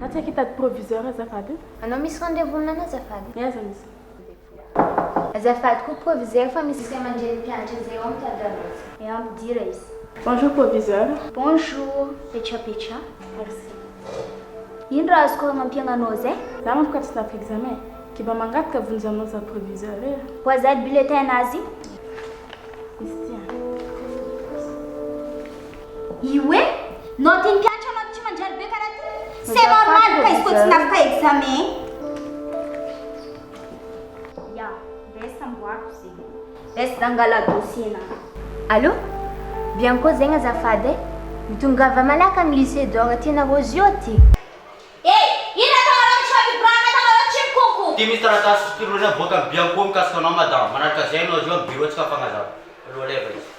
Atsy akitady proviseur azafady. Anao misy rendez-vous amin'ana azafady? Iaza misy. Azafady koa proviseur fa misy izy mandeha mpianatra zay ao mitady an'azy. E ampidira izy. Bonjour proviseur. Bonjour. Petrapetra. Merci. Ino raha azoko agnampiananao zay? Za manko tsy tafy examen. Kiba mangataka vonjanao za proviseur e. Ho azady bulletin azy? Izy tia. Io e? Note ny mpianatra anao tsy manjary be karaha ty? C'est normal ka izy koa tsy nafaka examen. Ya, besa mboako zegny. Besa dangala dossier na. Allô? Bien koa zegny azafady e. Mitongava malaka amin'ny lycée d'or tianareo zio ty. Ty misy taratasy fitirona boaka bianko mikasika anao madama manaraka zay anao zio amin'ny bureau tsika fagnazava. Aloha leva izy.